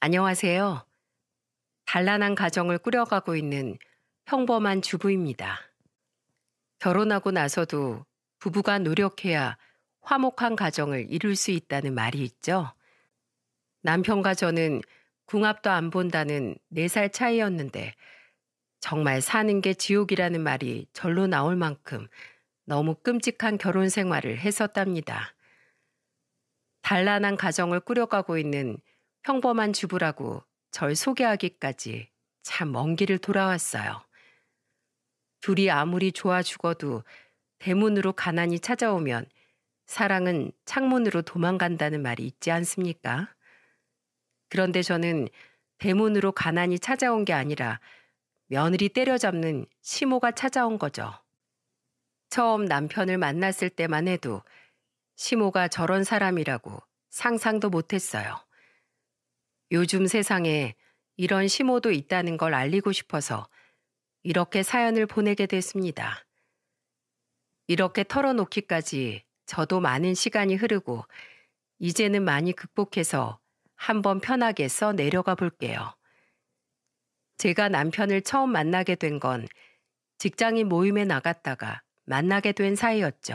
안녕하세요. 단란한 가정을 꾸려가고 있는 평범한 주부입니다. 결혼하고 나서도 부부가 노력해야 화목한 가정을 이룰 수 있다는 말이 있죠. 남편과 저는 궁합도 안 본다는 4살 차이였는데 정말 사는 게 지옥이라는 말이 절로 나올 만큼 너무 끔찍한 결혼 생활을 했었답니다. 단란한 가정을 꾸려가고 있는 평범한 주부라고 절 소개하기까지 참 먼 길을 돌아왔어요. 둘이 아무리 좋아 죽어도 대문으로 가난이 찾아오면 사랑은 창문으로 도망간다는 말이 있지 않습니까? 그런데 저는 대문으로 가난이 찾아온 게 아니라 며느리 때려잡는 시모가 찾아온 거죠. 처음 남편을 만났을 때만 해도 시모가 저런 사람이라고 상상도 못했어요. 요즘 세상에 이런 시모도 있다는 걸 알리고 싶어서 이렇게 사연을 보내게 됐습니다. 이렇게 털어놓기까지 저도 많은 시간이 흐르고 이제는 많이 극복해서 한번 편하게 써 내려가 볼게요. 제가 남편을 처음 만나게 된 건 직장인 모임에 나갔다가 만나게 된 사이였죠.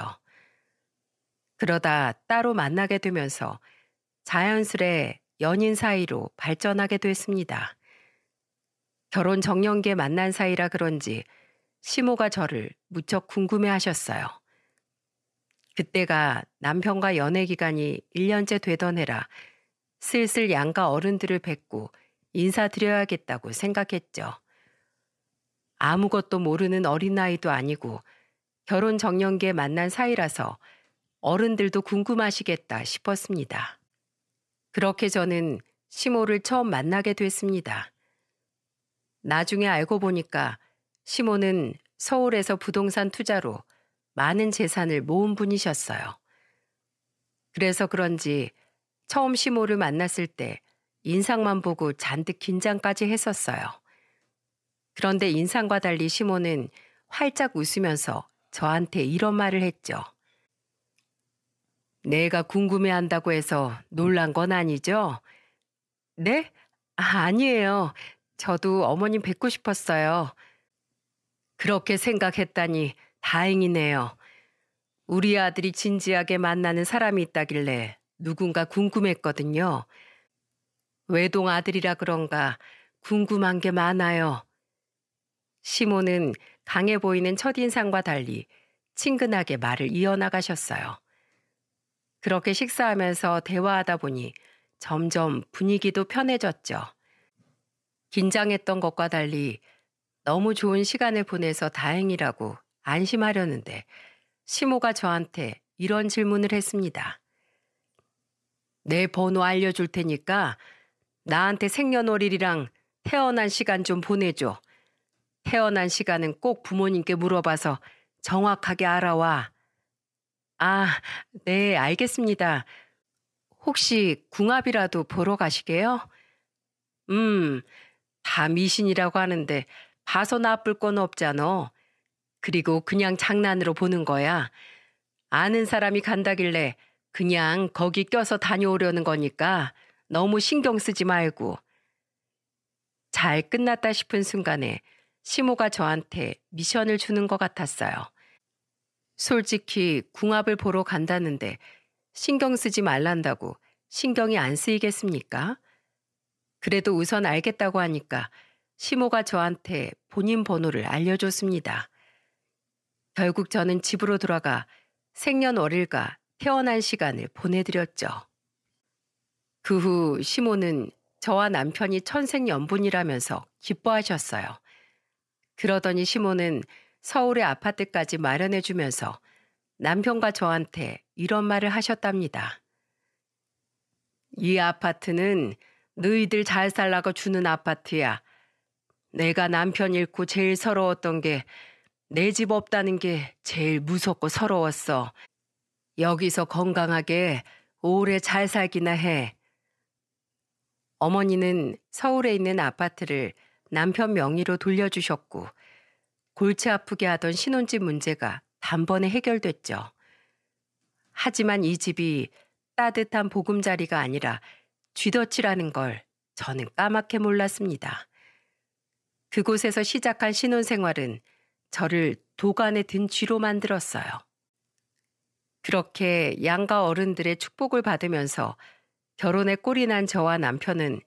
그러다 따로 만나게 되면서 자연스레 연인 사이로 발전하게 됐습니다. 결혼 정년기에 만난 사이라 그런지 시모가 저를 무척 궁금해 하셨어요. 그때가 남편과 연애 기간이 1년째 되던 해라 슬슬 양가 어른들을 뵙고 인사드려야겠다고 생각했죠. 아무것도 모르는 어린아이도 아니고 결혼 정년기에 만난 사이라서 어른들도 궁금하시겠다 싶었습니다. 그렇게 저는 시모를 처음 만나게 됐습니다. 나중에 알고 보니까 시모는 서울에서 부동산 투자로 많은 재산을 모은 분이셨어요. 그래서 그런지 처음 시모를 만났을 때 인상만 보고 잔뜩 긴장까지 했었어요. 그런데 인상과 달리 시모는 활짝 웃으면서 저한테 이런 말을 했죠. 내가 궁금해한다고 해서 놀란 건 아니죠? 네? 아니에요. 저도 어머님 뵙고 싶었어요. 그렇게 생각했다니 다행이네요. 우리 아들이 진지하게 만나는 사람이 있다길래 누군가 궁금했거든요. 외동 아들이라 그런가 궁금한 게 많아요. 시모는 강해 보이는 첫인상과 달리 친근하게 말을 이어나가셨어요. 그렇게 식사하면서 대화하다 보니 점점 분위기도 편해졌죠. 긴장했던 것과 달리 너무 좋은 시간을 보내서 다행이라고 안심하려는데 시모가 저한테 이런 질문을 했습니다. 내 번호 알려줄 테니까 나한테 생년월일이랑 태어난 시간 좀 보내줘. 태어난 시간은 꼭 부모님께 물어봐서 정확하게 알아와. 아, 네, 알겠습니다. 혹시 궁합이라도 보러 가시게요? 음, 다 미신이라고 하는데 봐서 나쁠 건 없잖아. 그리고 그냥 장난으로 보는 거야. 아는 사람이 간다길래 그냥 거기 껴서 다녀오려는 거니까 너무 신경 쓰지 말고. 잘 끝났다 싶은 순간에 시모가 저한테 미션을 주는 것 같았어요. 솔직히 궁합을 보러 간다는데 신경 쓰지 말란다고 신경이 안 쓰이겠습니까? 그래도 우선 알겠다고 하니까 시모가 저한테 본인 번호를 알려줬습니다. 결국 저는 집으로 돌아가 생년월일과 태어난 시간을 보내드렸죠. 그 후 시모는 저와 남편이 천생연분이라면서 기뻐하셨어요. 그러더니 시모는 서울의 아파트까지 마련해주면서 남편과 저한테 이런 말을 하셨답니다. 이 아파트는 너희들 잘 살라고 주는 아파트야. 내가 남편 잃고 제일 서러웠던 게 내 집 없다는 게 제일 무섭고 서러웠어. 여기서 건강하게 오래 잘 살기나 해. 어머니는 서울에 있는 아파트를 남편 명의로 돌려주셨고 골치 아프게 하던 신혼집 문제가 단번에 해결됐죠. 하지만 이 집이 따뜻한 보금자리가 아니라 쥐덫이라는 걸 저는 까맣게 몰랐습니다. 그곳에서 시작한 신혼생활은 저를 도간에 든 쥐로 만들었어요. 그렇게 양가 어른들의 축복을 받으면서 결혼에 꼴이 난 저와 남편은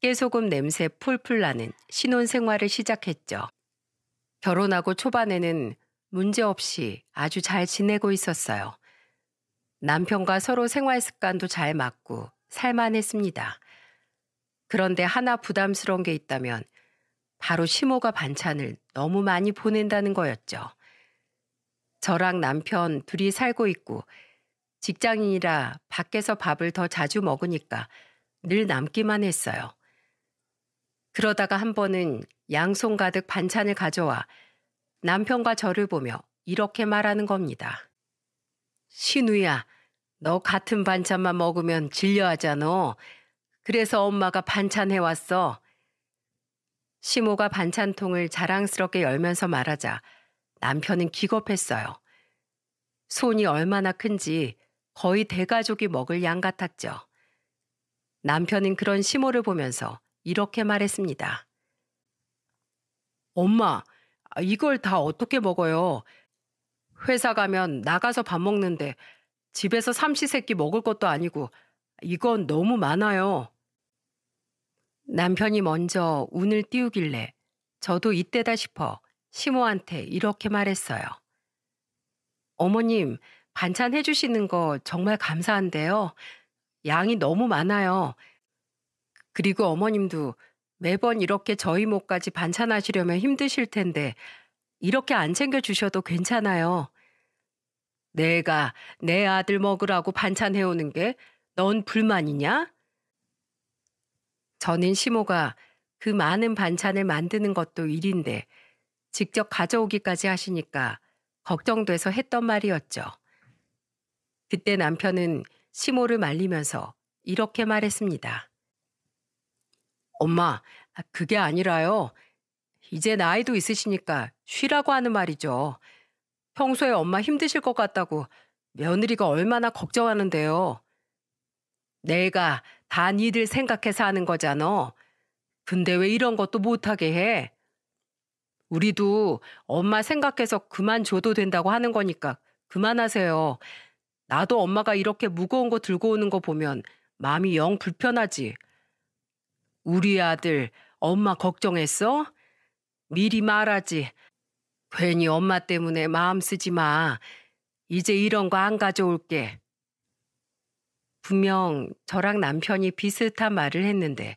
깨소금 냄새 풀풀 나는 신혼생활을 시작했죠. 결혼하고 초반에는 문제없이 아주 잘 지내고 있었어요. 남편과 서로 생활 습관도 잘 맞고 살만했습니다. 그런데 하나 부담스러운 게 있다면 바로 시모가 반찬을 너무 많이 보낸다는 거였죠. 저랑 남편 둘이 살고 있고 직장인이라 밖에서 밥을 더 자주 먹으니까 늘 남기만 했어요. 그러다가 한 번은 양손 가득 반찬을 가져와 남편과 저를 보며 이렇게 말하는 겁니다. 신우야, 너 같은 반찬만 먹으면 질려하잖아. 그래서 엄마가 반찬 해왔어. 시모가 반찬통을 자랑스럽게 열면서 말하자 남편은 기겁했어요. 손이 얼마나 큰지 거의 대가족이 먹을 양 같았죠. 남편은 그런 시모를 보면서 이렇게 말했습니다. 엄마, 이걸 다 어떻게 먹어요? 회사 가면 나가서 밥 먹는데 집에서 삼시세끼 먹을 것도 아니고 이건 너무 많아요. 남편이 먼저 운을 띄우길래 저도 이때다 싶어 시모한테 이렇게 말했어요. 어머님, 반찬 해주시는 거 정말 감사한데요. 양이 너무 많아요. 그리고 어머님도 매번 이렇게 저희 몫까지 반찬하시려면 힘드실 텐데 이렇게 안 챙겨주셔도 괜찮아요. 내가 내 아들 먹으라고 반찬 해오는 게 넌 불만이냐? 저는 시모가 그 많은 반찬을 만드는 것도 일인데 직접 가져오기까지 하시니까 걱정돼서 했던 말이었죠. 그때 남편은 시모를 말리면서 이렇게 말했습니다. 엄마, 그게 아니라요. 이제 나이도 있으시니까 쉬라고 하는 말이죠. 평소에 엄마 힘드실 것 같다고 며느리가 얼마나 걱정하는데요. 내가 다 니들 생각해서 하는 거잖아. 근데 왜 이런 것도 못하게 해? 우리도 엄마 생각해서 그만줘도 된다고 하는 거니까 그만하세요. 나도 엄마가 이렇게 무거운 거 들고 오는 거 보면 마음이 영 불편하지. 우리 아들 엄마 걱정했어? 미리 말하지. 괜히 엄마 때문에 마음 쓰지 마. 이제 이런 거 안 가져올게. 분명 저랑 남편이 비슷한 말을 했는데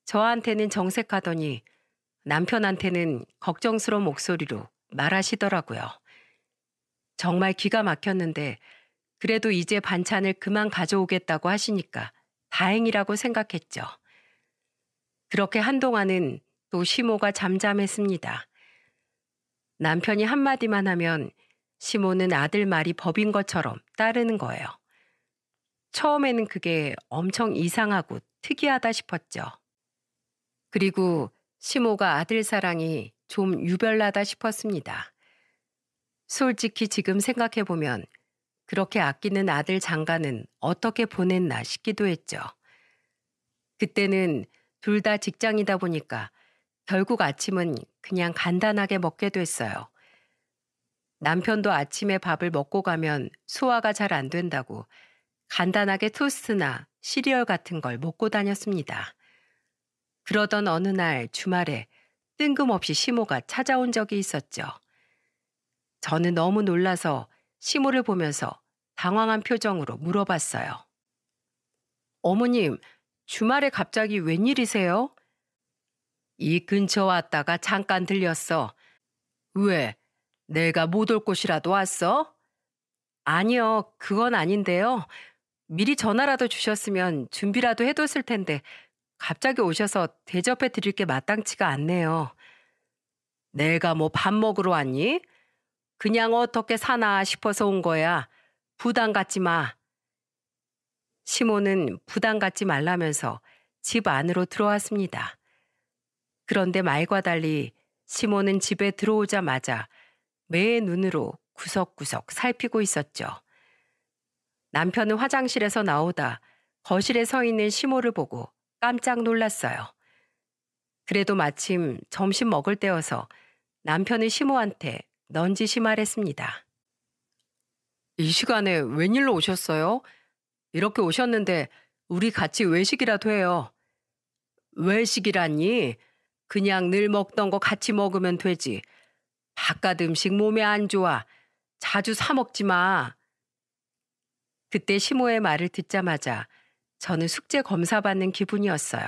저한테는 정색하더니 남편한테는 걱정스러운 목소리로 말하시더라고요. 정말 기가 막혔는데 그래도 이제 반찬을 그만 가져오겠다고 하시니까 다행이라고 생각했죠. 그렇게 한동안은 또 시모가 잠잠했습니다. 남편이 한마디만 하면 시모는 아들 말이 법인 것처럼 따르는 거예요. 처음에는 그게 엄청 이상하고 특이하다 싶었죠. 그리고 시모가 아들 사랑이 좀 유별나다 싶었습니다. 솔직히 지금 생각해보면 그렇게 아끼는 아들 장가는 어떻게 보냈나 싶기도 했죠. 그때는 둘 다 직장이다 보니까 결국 아침은 그냥 간단하게 먹게 됐어요. 남편도 아침에 밥을 먹고 가면 소화가 잘 안 된다고 간단하게 토스트나 시리얼 같은 걸 먹고 다녔습니다. 그러던 어느 날 주말에 뜬금없이 시모가 찾아온 적이 있었죠. 저는 너무 놀라서 시모를 보면서 당황한 표정으로 물어봤어요. 어머님, 주말에 갑자기 웬일이세요? 이 근처 왔다가 잠깐 들렸어. 왜? 내가 못 올 곳이라도 왔어? 아니요, 그건 아닌데요. 미리 전화라도 주셨으면 준비라도 해뒀을 텐데 갑자기 오셔서 대접해 드릴 게 마땅치가 않네요. 내가 뭐 밥 먹으러 왔니? 그냥 어떻게 사나 싶어서 온 거야. 부담 갖지 마. 시모는 부담 갖지 말라면서 집 안으로 들어왔습니다. 그런데 말과 달리 시모는 집에 들어오자마자 매의 눈으로 구석구석 살피고 있었죠. 남편은 화장실에서 나오다 거실에 서 있는 시모를 보고 깜짝 놀랐어요. 그래도 마침 점심 먹을 때여서 남편은 시모한테 넌지시 말했습니다. 이 시간에 웬일로 오셨어요? 이렇게 오셨는데 우리 같이 외식이라도 해요. 외식이라니? 그냥 늘 먹던 거 같이 먹으면 되지. 바깥 음식 몸에 안 좋아. 자주 사 먹지 마. 그때 시모의 말을 듣자마자 저는 숙제 검사 받는 기분이었어요.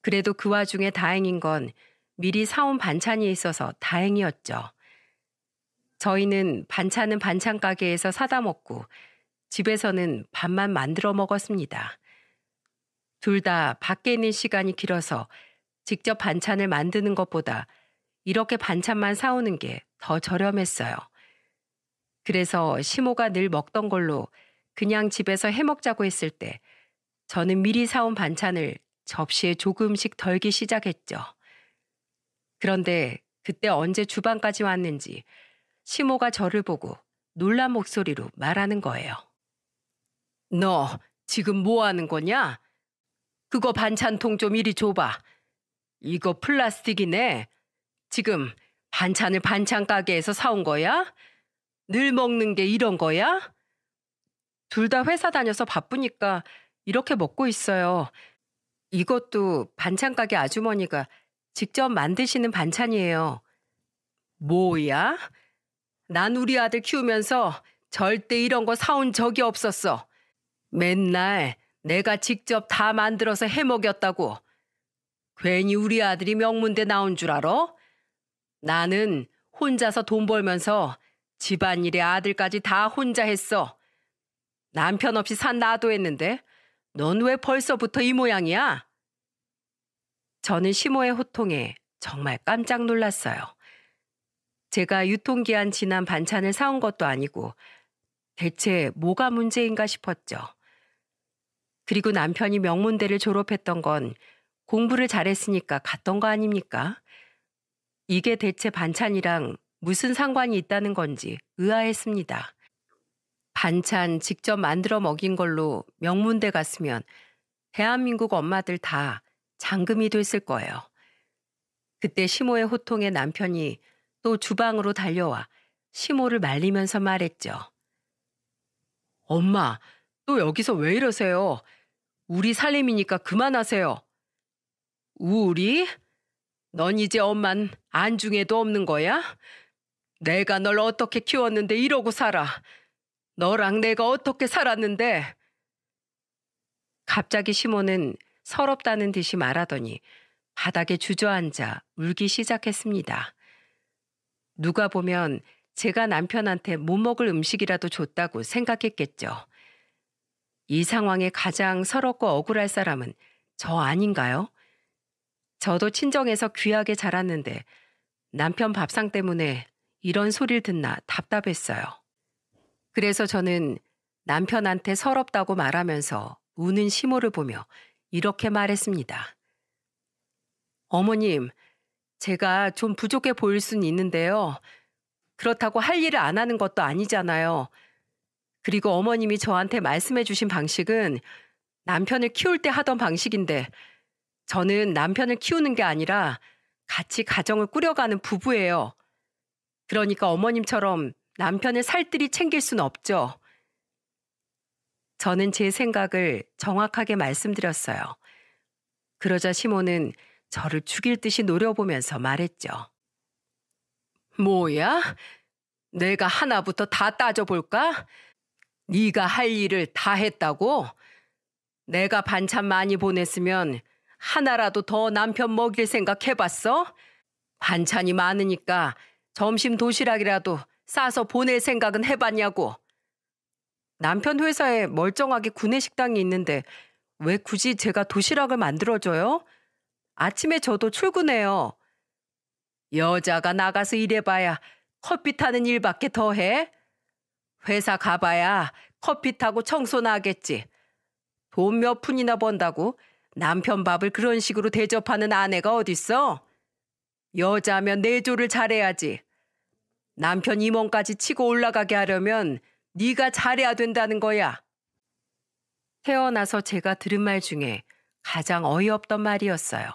그래도 그 와중에 다행인 건 미리 사온 반찬이 있어서 다행이었죠. 저희는 반찬은 반찬 가게에서 사다 먹고 집에서는 밥만 만들어 먹었습니다. 둘 다 밖에 있는 시간이 길어서 직접 반찬을 만드는 것보다 이렇게 반찬만 사오는 게 더 저렴했어요. 그래서 시모가 늘 먹던 걸로 그냥 집에서 해 먹자고 했을 때 저는 미리 사온 반찬을 접시에 조금씩 덜기 시작했죠. 그런데 그때 언제 주방까지 왔는지 시모가 저를 보고 놀란 목소리로 말하는 거예요. 너 지금 뭐 하는 거냐? 그거 반찬통 좀 이리 줘봐. 이거 플라스틱이네. 지금 반찬을 반찬 가게에서 사온 거야? 늘 먹는 게 이런 거야? 둘 다 회사 다녀서 바쁘니까 이렇게 먹고 있어요. 이것도 반찬 가게 아주머니가 직접 만드시는 반찬이에요. 뭐야? 난 우리 아들 키우면서 절대 이런 거 사온 적이 없었어. 맨날 내가 직접 다 만들어서 해 먹였다고. 괜히 우리 아들이 명문대 나온 줄 알아? 나는 혼자서 돈 벌면서 집안일에 아들까지 다 혼자 했어. 남편 없이 산 나도 했는데 넌 왜 벌써부터 이 모양이야? 저는 시모의 호통에 정말 깜짝 놀랐어요. 제가 유통기한 지난 반찬을 사온 것도 아니고 대체 뭐가 문제인가 싶었죠. 그리고 남편이 명문대를 졸업했던 건 공부를 잘했으니까 갔던 거 아닙니까? 이게 대체 반찬이랑 무슨 상관이 있다는 건지 의아했습니다. 반찬 직접 만들어 먹인 걸로 명문대 갔으면 대한민국 엄마들 다 장금이 됐을 거예요. 그때 시모의 호통에 남편이 또 주방으로 달려와 시모를 말리면서 말했죠. 엄마, 또 여기서 왜 이러세요? 우리 살림이니까 그만하세요. 우리? 넌 이제 엄만 안중에도 없는 거야? 내가 널 어떻게 키웠는데 이러고 살아. 너랑 내가 어떻게 살았는데. 갑자기 시모는 서럽다는 듯이 말하더니 바닥에 주저앉아 울기 시작했습니다. 누가 보면 제가 남편한테 못 먹을 음식이라도 줬다고 생각했겠죠. 이 상황에 가장 서럽고 억울할 사람은 저 아닌가요? 저도 친정에서 귀하게 자랐는데 남편 밥상 때문에 이런 소리를 듣나 답답했어요. 그래서 저는 남편한테 서럽다고 말하면서 우는 시모를 보며 이렇게 말했습니다. 어머님, 제가 좀 부족해 보일 수는 있는데요. 그렇다고 할 일을 안 하는 것도 아니잖아요. 그리고 어머님이 저한테 말씀해 주신 방식은 남편을 키울 때 하던 방식인데 저는 남편을 키우는 게 아니라 같이 가정을 꾸려가는 부부예요. 그러니까 어머님처럼 남편을 살뜰히 챙길 수는 없죠. 저는 제 생각을 정확하게 말씀드렸어요. 그러자 시모는 저를 죽일 듯이 노려보면서 말했죠. 뭐야? 내가 하나부터 다 따져볼까? 네가 할 일을 다 했다고? 내가 반찬 많이 보냈으면 하나라도 더 남편 먹일 생각 해봤어? 반찬이 많으니까 점심 도시락이라도 싸서 보낼 생각은 해봤냐고. 남편 회사에 멀쩡하게 구내식당이 있는데 왜 굳이 제가 도시락을 만들어줘요? 아침에 저도 출근해요. 여자가 나가서 일해봐야 커피 타는 일밖에 더 해? 회사 가봐야 커피 타고 청소나 하겠지. 돈 몇 푼이나 번다고 남편 밥을 그런 식으로 대접하는 아내가 어딨어? 여자면 내조를 잘해야지. 남편 임원까지 치고 올라가게 하려면 네가 잘해야 된다는 거야. 태어나서 제가 들은 말 중에 가장 어이없던 말이었어요.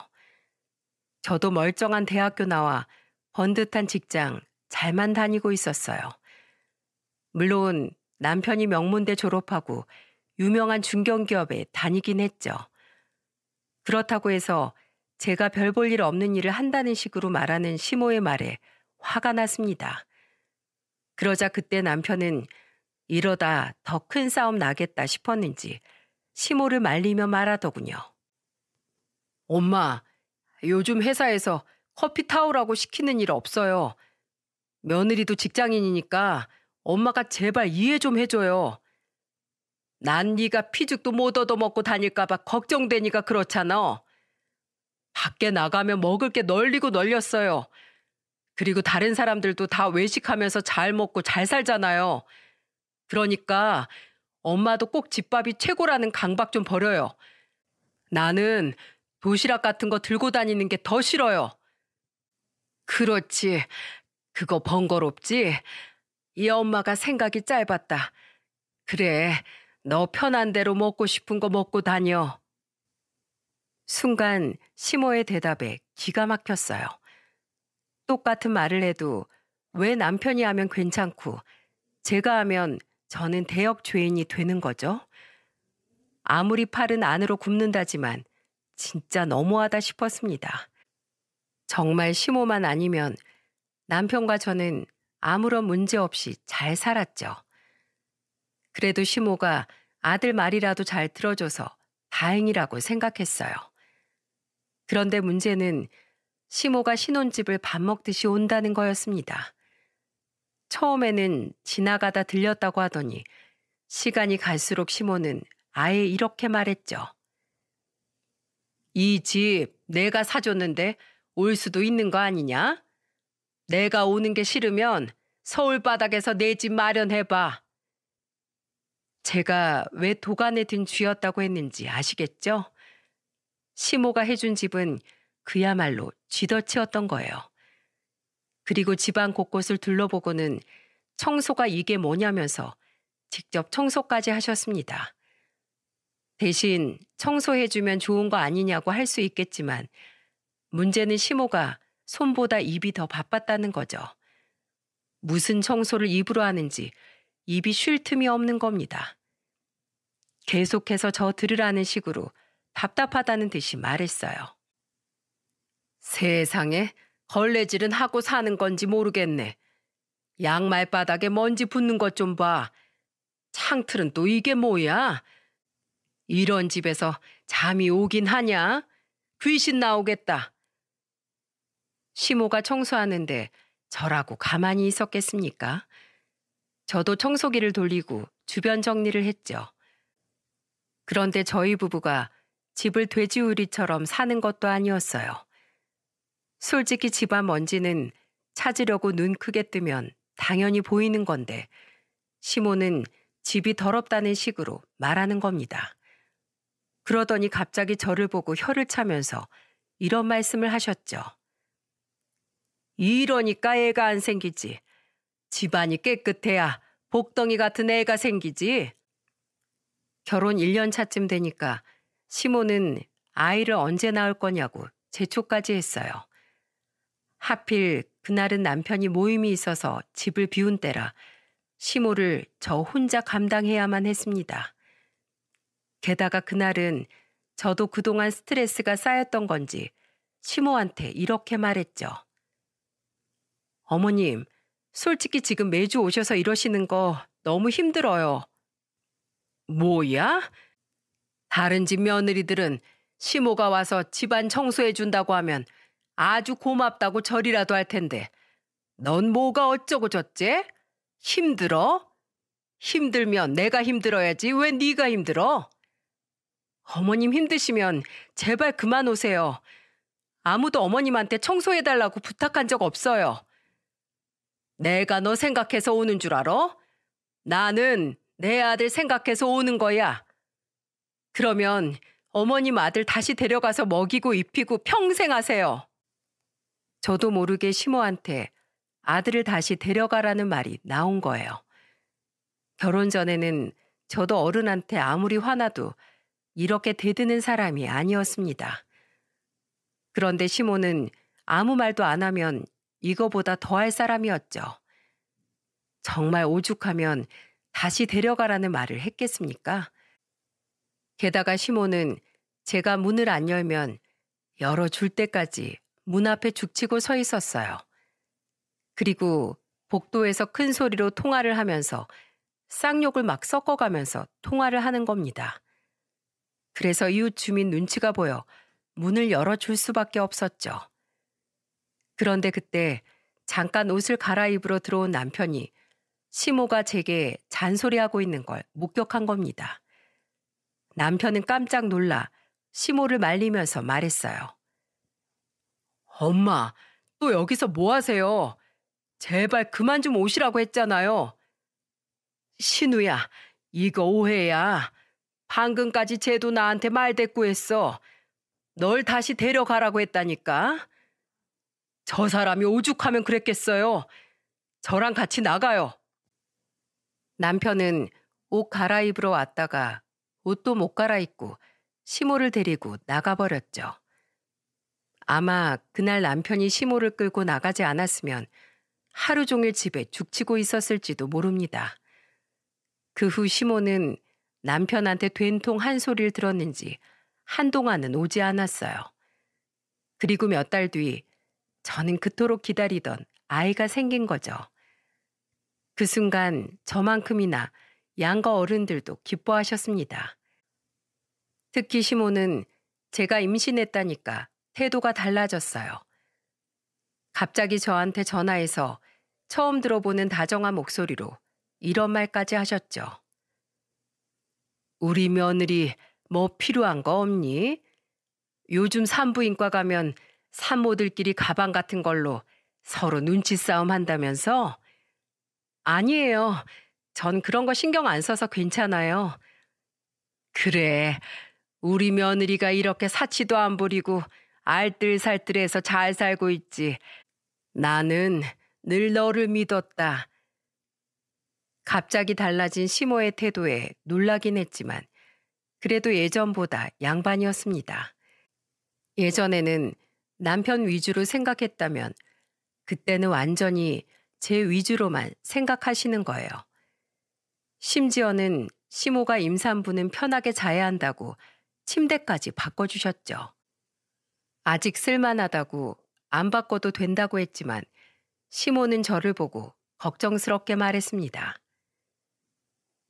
저도 멀쩡한 대학교 나와 번듯한 직장 잘만 다니고 있었어요. 물론 남편이 명문대 졸업하고 유명한 중견기업에 다니긴 했죠. 그렇다고 해서 제가 별 볼 일 없는 일을 한다는 식으로 말하는 시모의 말에 화가 났습니다. 그러자 그때 남편은 이러다 더 큰 싸움 나겠다 싶었는지 시모를 말리며 말하더군요. 엄마, 요즘 회사에서 커피 타오라고 시키는 일 없어요. 며느리도 직장인이니까 엄마가 제발 이해 좀 해줘요. 난 네가 피죽도 못 얻어먹고 다닐까 봐 걱정되니까 그렇잖아. 밖에 나가면 먹을 게 널리고 널렸어요. 그리고 다른 사람들도 다 외식하면서 잘 먹고 잘 살잖아요. 그러니까 엄마도 꼭 집밥이 최고라는 강박 좀 버려요. 나는 도시락 같은 거 들고 다니는 게 더 싫어요. 그렇지. 그거 번거롭지? 이 엄마가 생각이 짧았다. 그래, 너 편한 대로 먹고 싶은 거 먹고 다녀. 순간 시모의 대답에 기가 막혔어요. 똑같은 말을 해도 왜 남편이 하면 괜찮고 제가 하면 저는 대역 죄인이 되는 거죠? 아무리 팔은 안으로 굽는다지만 진짜 너무하다 싶었습니다. 정말 시모만 아니면 남편과 저는 아무런 문제 없이 잘 살았죠. 그래도 시모가 아들 말이라도 잘 들어줘서 다행이라고 생각했어요. 그런데 문제는 시모가 신혼집을 밥 먹듯이 온다는 거였습니다. 처음에는 지나가다 들렸다고 하더니 시간이 갈수록 시모는 아예 이렇게 말했죠. 이 집 내가 사줬는데 올 수도 있는 거 아니냐? 내가 오는 게 싫으면 서울 바닥에서 내 집 마련해봐. 제가 왜 도간에 든 쥐였다고 했는지 아시겠죠? 시모가 해준 집은 그야말로 쥐덫이었던 거예요. 그리고 집안 곳곳을 둘러보고는 청소가 이게 뭐냐면서 직접 청소까지 하셨습니다. 대신 청소해주면 좋은 거 아니냐고 할 수 있겠지만 문제는 시모가 손보다 입이 더 바빴다는 거죠. 무슨 청소를 입으로 하는지 입이 쉴 틈이 없는 겁니다. 계속해서 저 들으라는 식으로 답답하다는 듯이 말했어요. 세상에 걸레질은 하고 사는 건지 모르겠네. 양말 바닥에 먼지 붙는 것 좀 봐. 창틀은 또 이게 뭐야? 이런 집에서 잠이 오긴 하냐? 귀신 나오겠다. 시모가 청소하는데 저라고 가만히 있었겠습니까? 저도 청소기를 돌리고 주변 정리를 했죠. 그런데 저희 부부가 집을 돼지우리처럼 사는 것도 아니었어요. 솔직히 집안 먼지는 찾으려고 눈 크게 뜨면 당연히 보이는 건데 시모는 집이 더럽다는 식으로 말하는 겁니다. 그러더니 갑자기 저를 보고 혀를 차면서 이런 말씀을 하셨죠. 이러니까 애가 안 생기지. 집안이 깨끗해야 복덩이 같은 애가 생기지. 결혼 1년 차쯤 되니까 시모는 아이를 언제 낳을 거냐고 재촉까지 했어요. 하필 그날은 남편이 모임이 있어서 집을 비운 때라 시모를 저 혼자 감당해야만 했습니다. 게다가 그날은 저도 그동안 스트레스가 쌓였던 건지 시모한테 이렇게 말했죠. 어머님, 솔직히 지금 매주 오셔서 이러시는 거 너무 힘들어요. 뭐야? 다른 집 며느리들은 시모가 와서 집안 청소해 준다고 하면 아주 고맙다고 절이라도 할 텐데 넌 뭐가 어쩌고 저쩌? 힘들어? 힘들면 내가 힘들어야지 왜 네가 힘들어? 어머님 힘드시면 제발 그만 오세요. 아무도 어머님한테 청소해달라고 부탁한 적 없어요. 내가 너 생각해서 오는 줄 알아? 나는 내 아들 생각해서 오는 거야. 그러면 어머님 아들 다시 데려가서 먹이고 입히고 평생 하세요. 저도 모르게 시모한테 아들을 다시 데려가라는 말이 나온 거예요. 결혼 전에는 저도 어른한테 아무리 화나도 이렇게 대드는 사람이 아니었습니다. 그런데 시모는 아무 말도 안 하면 이거보다 더할 사람이었죠. 정말 오죽하면 다시 데려가라는 말을 했겠습니까? 게다가 시모는 제가 문을 안 열면 열어줄 때까지 문 앞에 죽치고 서 있었어요. 그리고 복도에서 큰 소리로 통화를 하면서 쌍욕을 막 섞어가면서 통화를 하는 겁니다. 그래서 이웃 주민 눈치가 보여 문을 열어줄 수밖에 없었죠. 그런데 그때 잠깐 옷을 갈아입으러 들어온 남편이 시모가 제게 잔소리하고 있는 걸 목격한 겁니다. 남편은 깜짝 놀라 시모를 말리면서 말했어요. 엄마, 또 여기서 뭐 하세요? 제발 그만 좀 오시라고 했잖아요. 신우야, 이거 오해야. 방금까지 쟤도 나한테 말대꾸했어. 널 다시 데려가라고 했다니까. 저 사람이 오죽하면 그랬겠어요. 저랑 같이 나가요. 남편은 옷 갈아입으러 왔다가 옷도 못 갈아입고 시모를 데리고 나가버렸죠. 아마 그날 남편이 시모를 끌고 나가지 않았으면 하루 종일 집에 죽치고 있었을지도 모릅니다. 그 후 시모는 남편한테 된통 한 소리를 들었는지 한동안은 오지 않았어요. 그리고 몇 달 뒤 저는 그토록 기다리던 아이가 생긴 거죠. 그 순간 저만큼이나 양가 어른들도 기뻐하셨습니다. 특히 시모는 제가 임신했다니까 태도가 달라졌어요. 갑자기 저한테 전화해서 처음 들어보는 다정한 목소리로 이런 말까지 하셨죠. 우리 며느리 뭐 필요한 거 없니? 요즘 산부인과 가면 산모들끼리 가방 같은 걸로 서로 눈치 싸움 한다면서? 아니에요. 전 그런 거 신경 안 써서 괜찮아요. 그래, 우리 며느리가 이렇게 사치도 안 부리고 알뜰살뜰해서 잘 살고 있지. 나는 늘 너를 믿었다. 갑자기 달라진 시모의 태도에 놀라긴 했지만 그래도 예전보다 양반이었습니다. 예전에는 남편 위주로 생각했다면 그때는 완전히 제 위주로만 생각하시는 거예요. 심지어는 시모가 임산부는 편하게 자야 한다고 침대까지 바꿔주셨죠. 아직 쓸만하다고 안 바꿔도 된다고 했지만 시모는 저를 보고 걱정스럽게 말했습니다.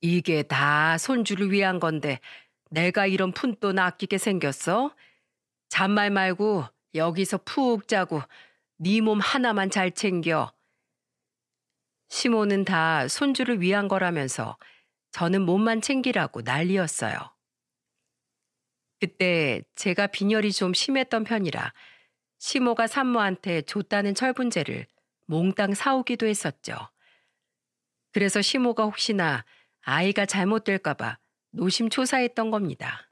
이게 다 손주를 위한 건데 내가 이런 푼돈 아끼게 생겼어? 잔말 말고 여기서 푹 자고 네 몸 하나만 잘 챙겨. 시모는 다 손주를 위한 거라면서 저는 몸만 챙기라고 난리였어요. 그때 제가 빈혈이 좀 심했던 편이라 시모가 산모한테 줬다는 철분제를 몽땅 사오기도 했었죠. 그래서 시모가 혹시나 아이가 잘못될까 봐 노심초사했던 겁니다.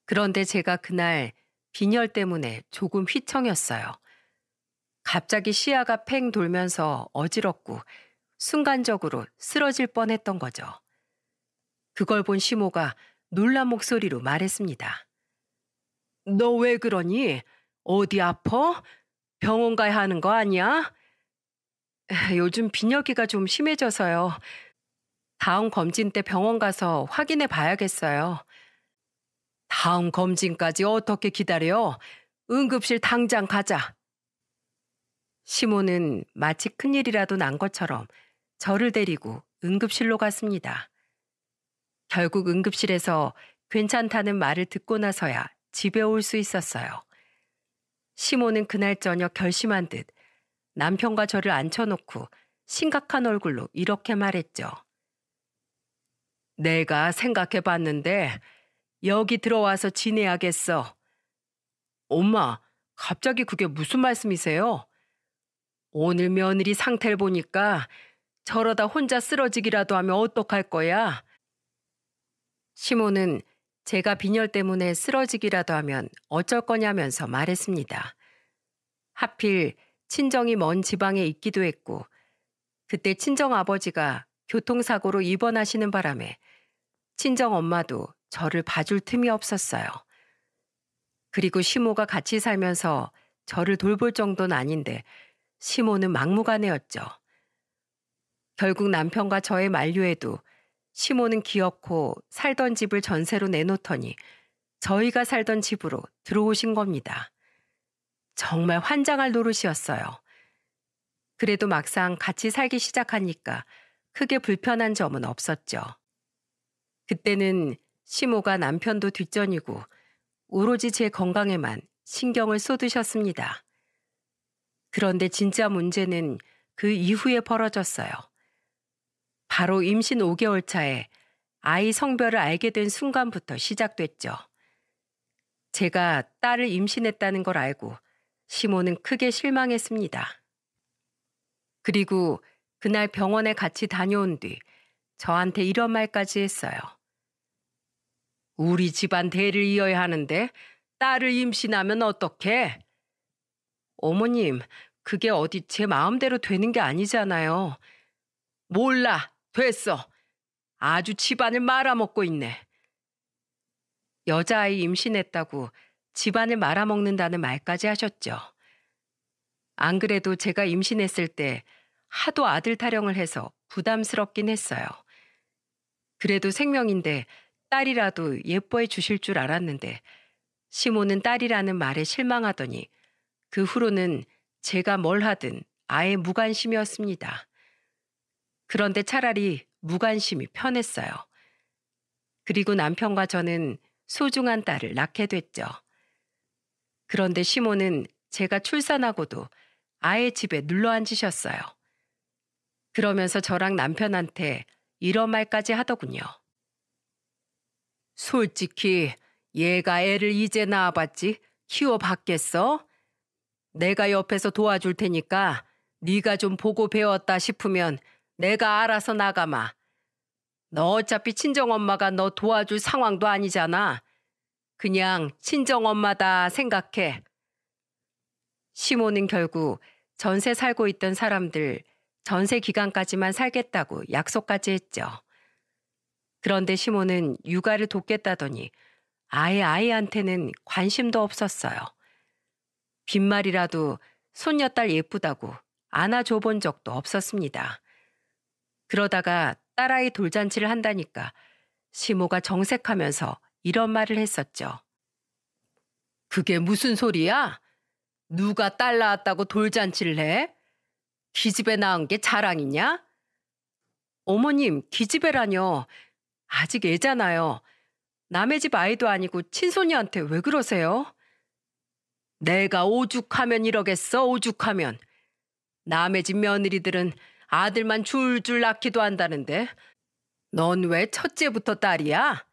그런데 제가 그날 빈혈 때문에 조금 휘청였어요. 갑자기 시야가 팽 돌면서 어지럽고 순간적으로 쓰러질 뻔했던 거죠. 그걸 본 시모가 놀란 목소리로 말했습니다. 너 왜 그러니? 어디 아파? 병원 가야 하는 거 아니야? 요즘 빈혈기가 좀 심해져서요. 다음 검진 때 병원 가서 확인해 봐야겠어요. 다음 검진까지 어떻게 기다려? 응급실 당장 가자. 시모는 마치 큰일이라도 난 것처럼 저를 데리고 응급실로 갔습니다. 결국 응급실에서 괜찮다는 말을 듣고 나서야 집에 올 수 있었어요. 시모는 그날 저녁 결심한 듯 남편과 저를 앉혀놓고 심각한 얼굴로 이렇게 말했죠. 내가 생각해봤는데 여기 들어와서 지내야겠어. 엄마, 갑자기 그게 무슨 말씀이세요? 오늘 며느리 상태를 보니까 저러다 혼자 쓰러지기라도 하면 어떡할 거야? 시모는 제가 빈혈 때문에 쓰러지기라도 하면 어쩔 거냐면서 말했습니다. 하필 친정이 먼 지방에 있기도 했고 그때 친정아버지가 교통사고로 입원하시는 바람에 친정 엄마도 저를 봐줄 틈이 없었어요. 그리고 시모가 같이 살면서 저를 돌볼 정도는 아닌데 시모는 막무가내였죠. 결국 남편과 저의 만류에도 시모는 기어코 살던 집을 전세로 내놓더니 저희가 살던 집으로 들어오신 겁니다. 정말 환장할 노릇이었어요. 그래도 막상 같이 살기 시작하니까 크게 불편한 점은 없었죠. 그때는 시모가 남편도 뒷전이고 오로지 제 건강에만 신경을 쏟으셨습니다. 그런데 진짜 문제는 그 이후에 벌어졌어요. 바로 임신 5개월 차에 아이 성별을 알게 된 순간부터 시작됐죠. 제가 딸을 임신했다는 걸 알고 시모는 크게 실망했습니다. 그리고 그날 병원에 같이 다녀온 뒤 저한테 이런 말까지 했어요. 우리 집안 대를 이어야 하는데 딸을 임신하면 어떡해? 어머님, 그게 어디 제 마음대로 되는 게 아니잖아요. 몰라, 됐어. 아주 집안을 말아먹고 있네. 여자아이 임신했다고 집안을 말아먹는다는 말까지 하셨죠. 안 그래도 제가 임신했을 때 하도 아들 타령을 해서 부담스럽긴 했어요. 그래도 생명인데 딸이라도 예뻐해 주실 줄 알았는데 시모는 딸이라는 말에 실망하더니 그 후로는 제가 뭘 하든 아예 무관심이었습니다. 그런데 차라리 무관심이 편했어요. 그리고 남편과 저는 소중한 딸을 낳게 됐죠. 그런데 시모는 제가 출산하고도 아예 집에 눌러 앉으셨어요. 그러면서 저랑 남편한테 이런 말까지 하더군요. 솔직히 얘가 애를 이제 낳아봤지 키워봤겠어? 내가 옆에서 도와줄 테니까 네가 좀 보고 배웠다 싶으면 내가 알아서 나가마. 너 어차피 친정엄마가 너 도와줄 상황도 아니잖아. 그냥 친정엄마다 생각해. 시모는 결국 전세 살고 있던 사람들 전세 기간까지만 살겠다고 약속까지 했죠. 그런데 시모는 육아를 돕겠다더니 아예 아이한테는 관심도 없었어요. 빈말이라도 손녀딸 예쁘다고 안아줘 본 적도 없었습니다. 그러다가 딸아이 돌잔치를 한다니까 시모가 정색하면서 이런 말을 했었죠. 그게 무슨 소리야? 누가 딸 낳았다고 돌잔치를 해? 기집애 낳은 게 자랑이냐? 어머님, 기집애라뇨. 아직 애잖아요. 남의 집 아이도 아니고 친손이한테 왜 그러세요? 내가 오죽하면 이러겠어, 오죽하면. 남의 집 며느리들은 아들만 줄줄 낳기도 한다는데 넌 왜 첫째부터 딸이야?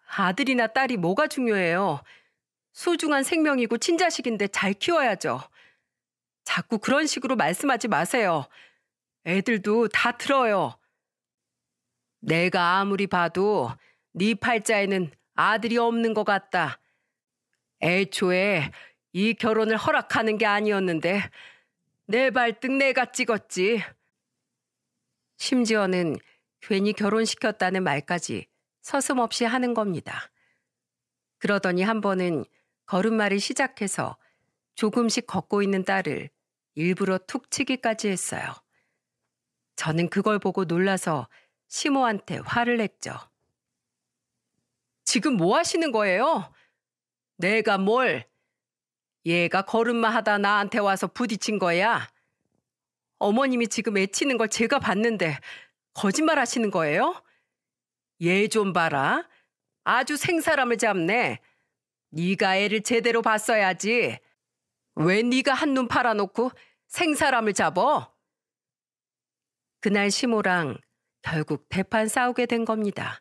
아들이나 딸이 뭐가 중요해요. 소중한 생명이고 친자식인데 잘 키워야죠. 자꾸 그런 식으로 말씀하지 마세요. 애들도 다 들어요. 내가 아무리 봐도 네 팔자에는 아들이 없는 것 같다. 애초에 이 결혼을 허락하는 게 아니었는데 내 발등 내가 찍었지. 심지어는 괜히 결혼시켰다는 말까지 서슴없이 하는 겁니다. 그러더니 한 번은 걸음마를 시작해서 조금씩 걷고 있는 딸을 일부러 툭 치기까지 했어요. 저는 그걸 보고 놀라서 시모한테 화를 냈죠. 지금 뭐 하시는 거예요? 내가 뭘? 얘가 걸음마 하다 나한테 와서 부딪힌 거야. 어머님이 지금 애치는 걸 제가 봤는데 거짓말 하시는 거예요? 얘 좀 봐라. 아주 생사람을 잡네. 네가 애를 제대로 봤어야지. 왜 네가 한눈 팔아놓고 생사람을 잡어? 그날 시모랑 결국 대판 싸우게 된 겁니다.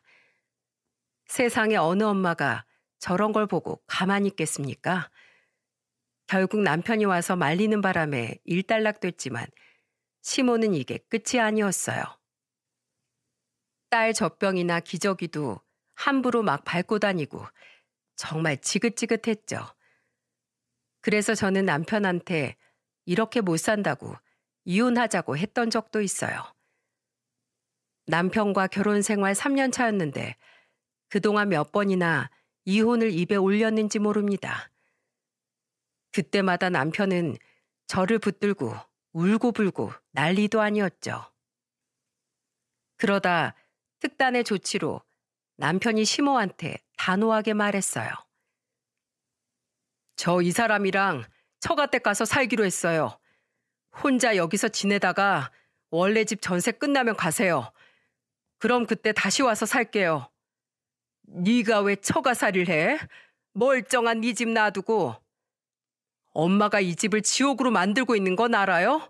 세상에 어느 엄마가 저런 걸 보고 가만히 있겠습니까? 결국 남편이 와서 말리는 바람에 일단락됐지만 시모는 이게 끝이 아니었어요. 딸 젖병이나 기저귀도 함부로 막 밟고 다니고 정말 지긋지긋했죠. 그래서 저는 남편한테 이렇게 못 산다고 이혼하자고 했던 적도 있어요. 남편과 결혼 생활 3년 차였는데 그동안 몇 번이나 이혼을 입에 올렸는지 모릅니다. 그때마다 남편은 저를 붙들고 울고불고 난리도 아니었죠. 그러다 특단의 조치로 남편이 시모한테 단호하게 말했어요. 저 이 사람이랑 처가댁 가서 살기로 했어요. 혼자 여기서 지내다가 원래 집 전세 끝나면 가세요. 그럼 그때 다시 와서 살게요. 네가 왜 처가살이를 해? 멀쩡한 네 집 놔두고. 엄마가 이 집을 지옥으로 만들고 있는 건 알아요?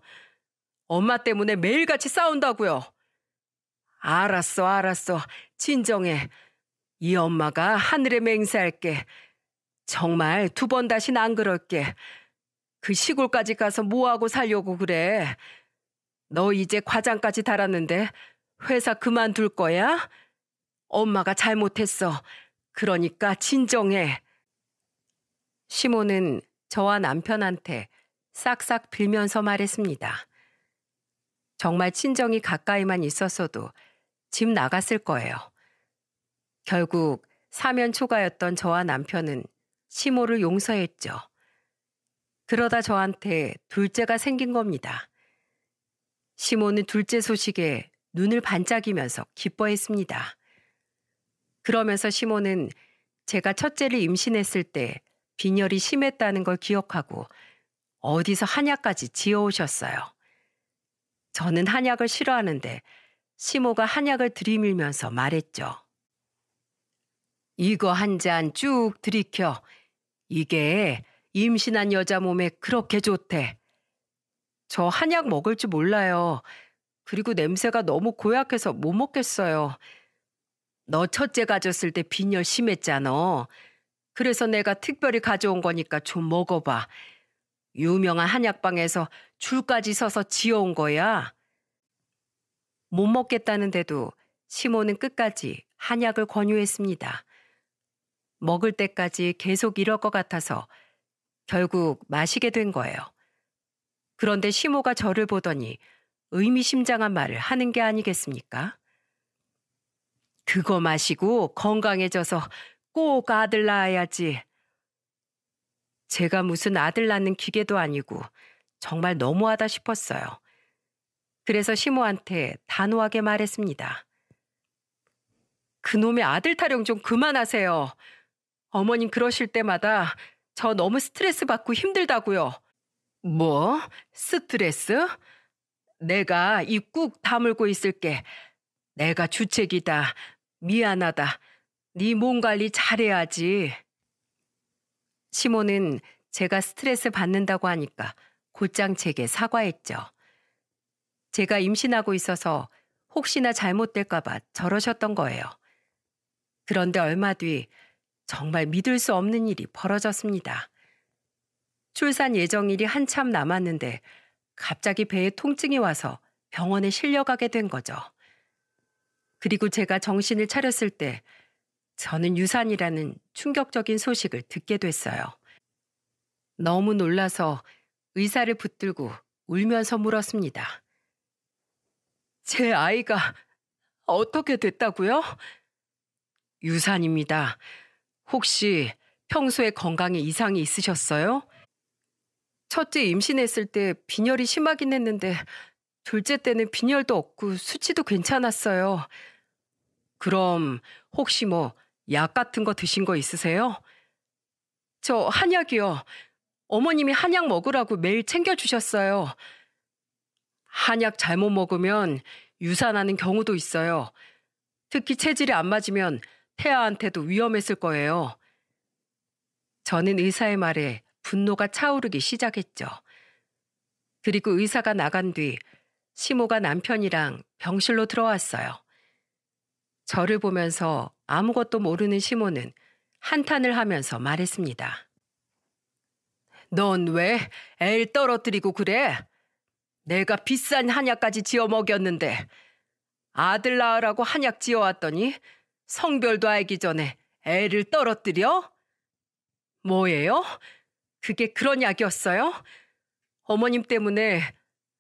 엄마 때문에 매일같이 싸운다고요. 알았어. 진정해. 이 엄마가 하늘에 맹세할게. 정말 2번 다시는 안 그럴게. 그 시골까지 가서 뭐하고 살려고 그래? 너 이제 과장까지 달았는데 회사 그만둘 거야? 엄마가 잘못했어. 그러니까 진정해. 시모는 저와 남편한테 싹싹 빌면서 말했습니다. 정말 친정이 가까이만 있었어도 집 나갔을 거예요. 결국 사면 초가였던 저와 남편은 시모를 용서했죠. 그러다 저한테 둘째가 생긴 겁니다. 시모는 둘째 소식에 눈을 반짝이면서 기뻐했습니다. 그러면서 시모는 제가 첫째를 임신했을 때 빈혈이 심했다는 걸 기억하고 어디서 한약까지 지어오셨어요. 저는 한약을 싫어하는데 시모가 한약을 들이밀면서 말했죠. 이거 한 잔 쭉 들이켜. 이게 임신한 여자 몸에 그렇게 좋대. 저 한약 먹을 줄 몰라요. 그리고 냄새가 너무 고약해서 못 먹겠어요. 너 첫째 가졌을 때 빈혈 심했잖아. 그래서 내가 특별히 가져온 거니까 좀 먹어봐. 유명한 한약방에서 줄까지 서서 지어온 거야. 못 먹겠다는데도 시모는 끝까지 한약을 권유했습니다. 먹을 때까지 계속 이럴 것 같아서 결국 마시게 된 거예요. 그런데 시모가 저를 보더니 의미심장한 말을 하는 게 아니겠습니까? 그거 마시고 건강해져서 꼭 아들 낳아야지. 제가 무슨 아들 낳는 기계도 아니고 정말 너무하다 싶었어요. 그래서 시모한테 단호하게 말했습니다. 그놈의 아들 타령 좀 그만하세요. 어머님 그러실 때마다 저 너무 스트레스 받고 힘들다고요. 뭐? 스트레스? 내가 입 꾹 다물고 있을게. 내가 주책이다. 미안하다. 네 몸 관리 잘해야지. 시모는 제가 스트레스 받는다고 하니까 곧장 제게 사과했죠. 제가 임신하고 있어서 혹시나 잘못될까 봐 저러셨던 거예요. 그런데 얼마 뒤 정말 믿을 수 없는 일이 벌어졌습니다. 출산 예정일이 한참 남았는데 갑자기 배에 통증이 와서 병원에 실려가게 된 거죠. 그리고 제가 정신을 차렸을 때 저는 유산이라는 충격적인 소식을 듣게 됐어요. 너무 놀라서 의사를 붙들고 울면서 물었습니다. 제 아이가 어떻게 됐다고요? 유산입니다. 혹시 평소에 건강에 이상이 있으셨어요? 첫째 임신했을 때 빈혈이 심하긴 했는데 둘째 때는 빈혈도 없고 수치도 괜찮았어요. 그럼 혹시 뭐 약 같은 거 드신 거 있으세요? 저 한약이요. 어머님이 한약 먹으라고 매일 챙겨주셨어요. 한약 잘못 먹으면 유산하는 경우도 있어요. 특히 체질이 안 맞으면 태아한테도 위험했을 거예요. 저는 의사의 말에 분노가 차오르기 시작했죠. 그리고 의사가 나간 뒤 시모가 남편이랑 병실로 들어왔어요. 저를 보면서 아무것도 모르는 시모는 한탄을 하면서 말했습니다. 넌 왜 애를 떨어뜨리고 그래? 내가 비싼 한약까지 지어 먹였는데 아들 낳으라고 한약 지어왔더니 성별도 알기 전에 애를 떨어뜨려? 뭐예요? 그게 그런 약이었어요? 어머님 때문에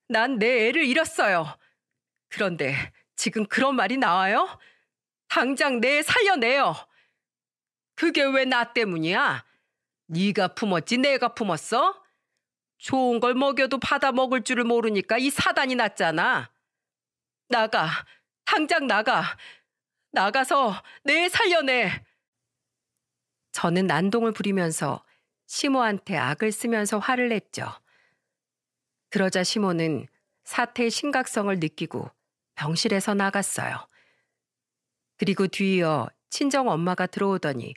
난 내 애를 잃었어요. 그런데 지금 그런 말이 나와요? 당장 내 살려내요. 그게 왜 나 때문이야? 네가 품었지 내가 품었어? 좋은 걸 먹여도 받아 먹을 줄을 모르니까 이 사단이 났잖아. 나가. 당장 나가. 나가서 내 살려내. 저는 난동을 부리면서 시모한테 악을 쓰면서 화를 냈죠. 그러자 시모는 사태의 심각성을 느끼고 병실에서 나갔어요. 그리고 뒤이어 친정 엄마가 들어오더니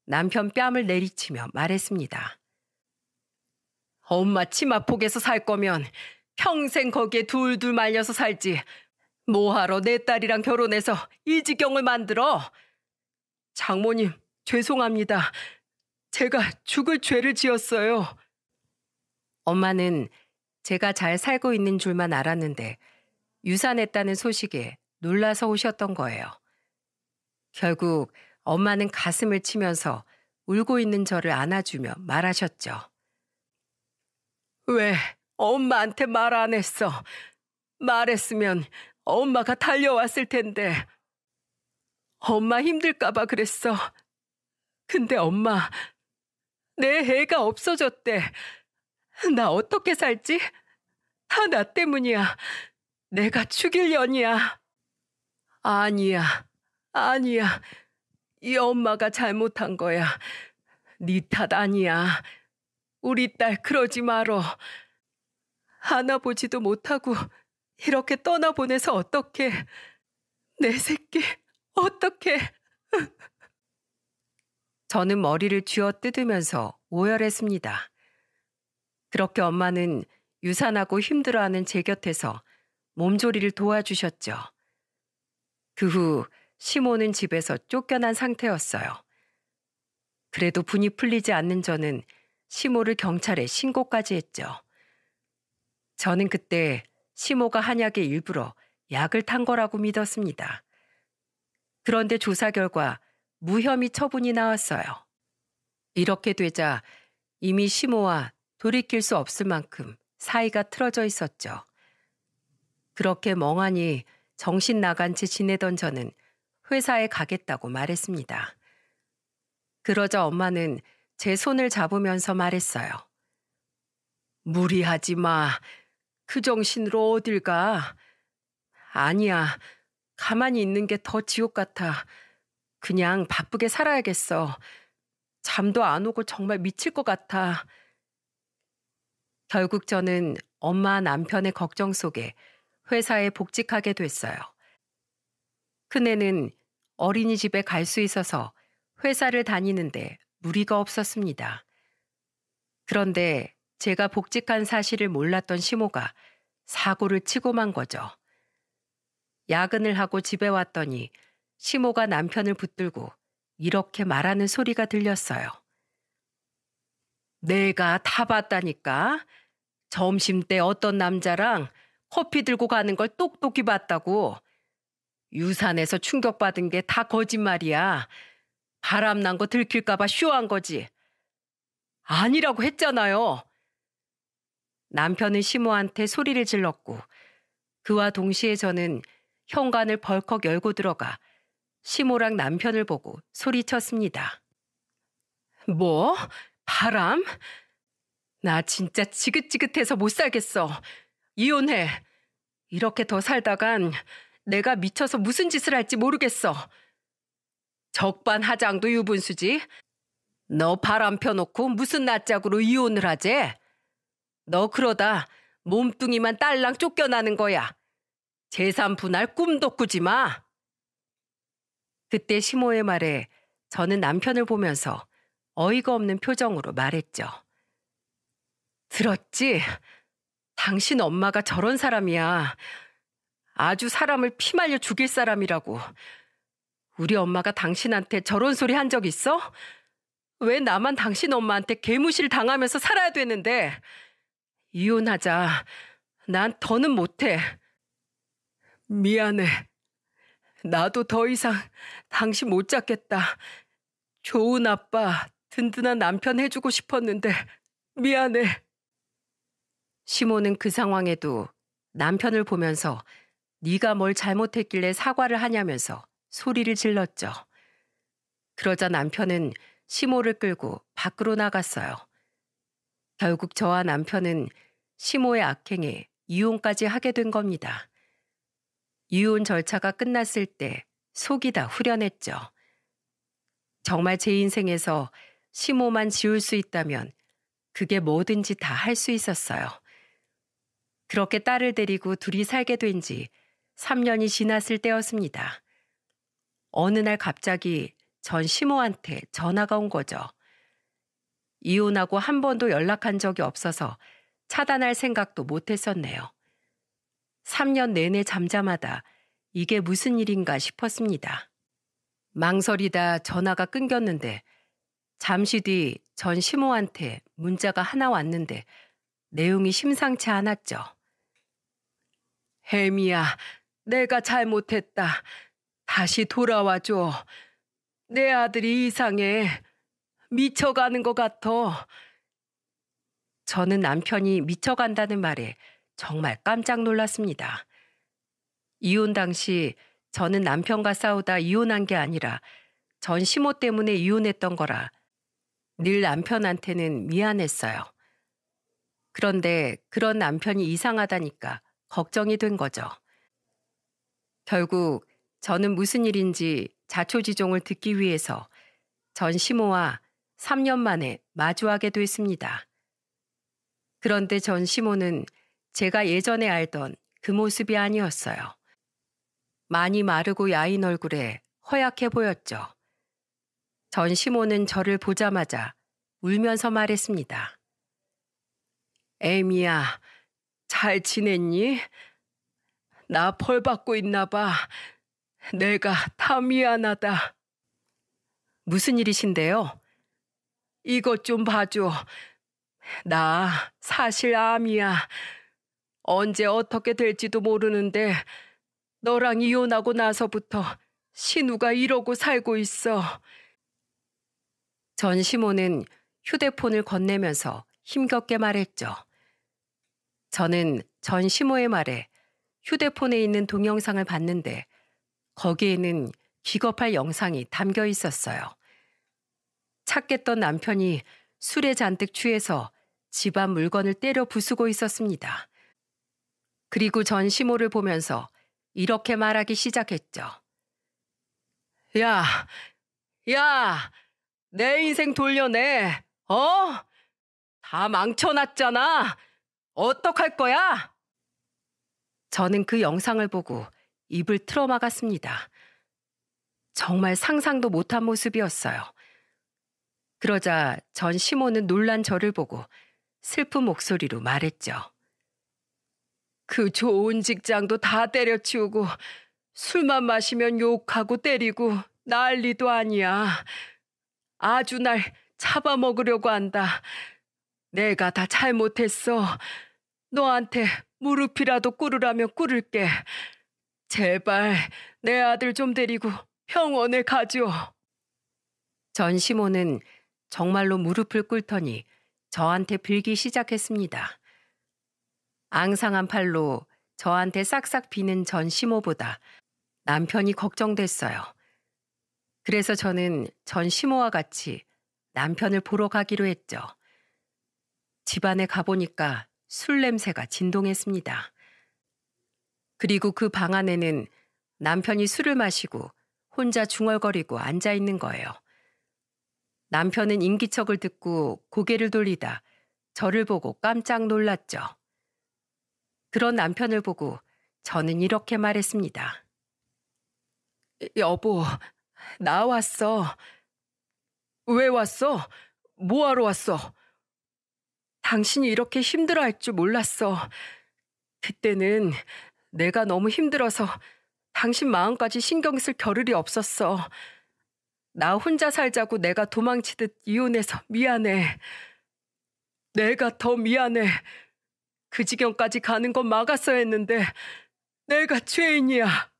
남편 뺨을 내리치며 말했습니다. 엄마 치마폭에서 살 거면 평생 거기에 둘둘 말려서 살지. 뭐하러 내 딸이랑 결혼해서 이 지경을 만들어? 장모님, 죄송합니다. 제가 죽을 죄를 지었어요. 엄마는 제가 잘 살고 있는 줄만 알았는데 유산했다는 소식에 놀라서 오셨던 거예요. 결국 엄마는 가슴을 치면서 울고 있는 저를 안아주며 말하셨죠. 왜 엄마한테 말 안 했어? 말했으면 엄마가 달려왔을 텐데. 엄마 힘들까 봐 그랬어. 근데 엄마, 내 애가 없어졌대. 나 어떻게 살지? 다 나 때문이야. 내가 죽일 년이야. 아니야. 아니야. 이 엄마가 잘못한 거야. 네 탓 아니야. 우리 딸 그러지 말어. 안아보지도 못하고 이렇게 떠나보내서 어떡해. 내 새끼 어떡해. 저는 머리를 쥐어뜯으면서 오열했습니다. 그렇게 엄마는 유산하고 힘들어하는 제 곁에서 몸조리를 도와주셨죠. 그 후 시모는 집에서 쫓겨난 상태였어요. 그래도 분이 풀리지 않는 저는 시모를 경찰에 신고까지 했죠. 저는 그때 시모가 한약의 일부러 약을 탄 거라고 믿었습니다. 그런데 조사 결과 무혐의 처분이 나왔어요. 이렇게 되자 이미 시모와 돌이킬 수 없을 만큼 사이가 틀어져 있었죠. 그렇게 멍하니 정신 나간 채 지내던 저는 회사에 가겠다고 말했습니다. 그러자 엄마는 제 손을 잡으면서 말했어요. 무리하지 마. 그 정신으로 어딜 가. 아니야. 가만히 있는 게 더 지옥 같아. 그냥 바쁘게 살아야겠어. 잠도 안 오고 정말 미칠 것 같아. 결국 저는 엄마 남편의 걱정 속에 회사에 복직하게 됐어요. 큰애는 어린이집에 갈 수 있어서 회사를 다니는데 무리가 없었습니다. 그런데 제가 복직한 사실을 몰랐던 시모가 사고를 치고 만 거죠. 야근을 하고 집에 왔더니 시모가 남편을 붙들고 이렇게 말하는 소리가 들렸어요. 내가 다 봤다니까. 점심때 어떤 남자랑 커피 들고 가는 걸 똑똑히 봤다고. 유산에서 충격받은 게 다 거짓말이야. 바람난 거 들킬까 봐 쇼한 거지. 아니라고 했잖아요. 남편은 시모한테 소리를 질렀고 그와 동시에 저는 현관을 벌컥 열고 들어가 시모랑 남편을 보고 소리쳤습니다. 뭐? 바람? 나 진짜 지긋지긋해서 못 살겠어. 이혼해. 이렇게 더 살다간 내가 미쳐서 무슨 짓을 할지 모르겠어. 적반하장도 유분수지. 너 바람 펴놓고 무슨 낯짝으로 이혼을 하재? 너 그러다 몸뚱이만 딸랑 쫓겨나는 거야. 재산 분할 꿈도 꾸지 마. 그때 시모의 말에 저는 남편을 보면서 어이가 없는 표정으로 말했죠. 들었지? 당신 엄마가 저런 사람이야. 아주 사람을 피말려 죽일 사람이라고. 우리 엄마가 당신한테 저런 소리 한 적 있어? 왜 나만 당신 엄마한테 개무시를 당하면서 살아야 되는데. 이혼하자. 난 더는 못해. 미안해. 나도 더 이상 당신 못 잡겠다. 좋은 아빠, 든든한 남편 해주고 싶었는데 미안해. 시모는 그 상황에도 남편을 보면서 네가 뭘 잘못했길래 사과를 하냐면서 소리를 질렀죠. 그러자 남편은 시모를 끌고 밖으로 나갔어요. 결국 저와 남편은 시모의 악행에 이혼까지 하게 된 겁니다. 이혼 절차가 끝났을 때 속이 다 후련했죠. 정말 제 인생에서 시모만 지울 수 있다면 그게 뭐든지 다 할 수 있었어요. 그렇게 딸을 데리고 둘이 살게 된 지 3년이 지났을 때였습니다. 어느 날 갑자기 전 시모한테 전화가 온 거죠. 이혼하고 한 번도 연락한 적이 없어서 차단할 생각도 못 했었네요. 3년 내내 잠잠하다 이게 무슨 일인가 싶었습니다. 망설이다 전화가 끊겼는데 잠시 뒤 전 시모한테 문자가 하나 왔는데 내용이 심상치 않았죠. 혜미야, 내가 잘못했다. 다시 돌아와줘. 내 아들이 이상해. 미쳐가는 것 같아. 저는 남편이 미쳐간다는 말에 정말 깜짝 놀랐습니다. 이혼 당시 저는 남편과 싸우다 이혼한 게 아니라 전 시모 때문에 이혼했던 거라 늘 남편한테는 미안했어요. 그런데 그런 남편이 이상하다니까 걱정이 된 거죠. 결국 저는 무슨 일인지 자초지종을 듣기 위해서 전 시모와 3년 만에 마주하게 됐습니다. 그런데 전 시모는 제가 예전에 알던 그 모습이 아니었어요. 많이 마르고 야인 얼굴에 허약해 보였죠. 전 시모는 저를 보자마자 울면서 말했습니다. 에미야, 잘 지냈니? 나 벌 받고 있나 봐. 내가 다 미안하다. 무슨 일이신데요? 이것 좀 봐줘. 나 사실 암이야. 언제 어떻게 될지도 모르는데 너랑 이혼하고 나서부터 신우가 이러고 살고 있어. 전 시모는 휴대폰을 건네면서 힘겹게 말했죠. 저는 전 시모의 말에 휴대폰에 있는 동영상을 봤는데 거기에는 기겁할 영상이 담겨 있었어요. 착했던 남편이 술에 잔뜩 취해서 집안 물건을 때려 부수고 있었습니다. 그리고 전 시모를 보면서 이렇게 말하기 시작했죠. 야, 야, 내 인생 돌려내. 다 망쳐놨잖아. 어떡할 거야? 저는 그 영상을 보고 입을 틀어막았습니다. 정말 상상도 못한 모습이었어요. 그러자 전 시모는 놀란 저를 보고 슬픈 목소리로 말했죠. 그 좋은 직장도 다 때려치우고 술만 마시면 욕하고 때리고 난리도 아니야. 아주 날 잡아먹으려고 한다. 내가 다 잘못했어. 너한테 무릎이라도 꿇으라면 꿇을게. 제발 내 아들 좀 데리고 병원에 가줘. 전 시모는 정말로 무릎을 꿇더니 저한테 빌기 시작했습니다. 앙상한 팔로 저한테 싹싹 비는 전 시모보다 남편이 걱정됐어요. 그래서 저는 전 시모와 같이 남편을 보러 가기로 했죠. 집안에 가보니까 술 냄새가 진동했습니다. 그리고 그 방 안에는 남편이 술을 마시고 혼자 중얼거리고 앉아 있는 거예요. 남편은 인기척을 듣고 고개를 돌리다 저를 보고 깜짝 놀랐죠. 그런 남편을 보고 저는 이렇게 말했습니다. 여보, 나 왔어. 왜 왔어? 뭐하러 왔어? 당신이 이렇게 힘들어할 줄 몰랐어. 그때는 내가 너무 힘들어서 당신 마음까지 신경 쓸 겨를이 없었어. 나 혼자 살자고 내가 도망치듯 이혼해서 미안해. 내가 더 미안해. 그 지경까지 가는 건 막았어야 했는데 내가 죄인이야.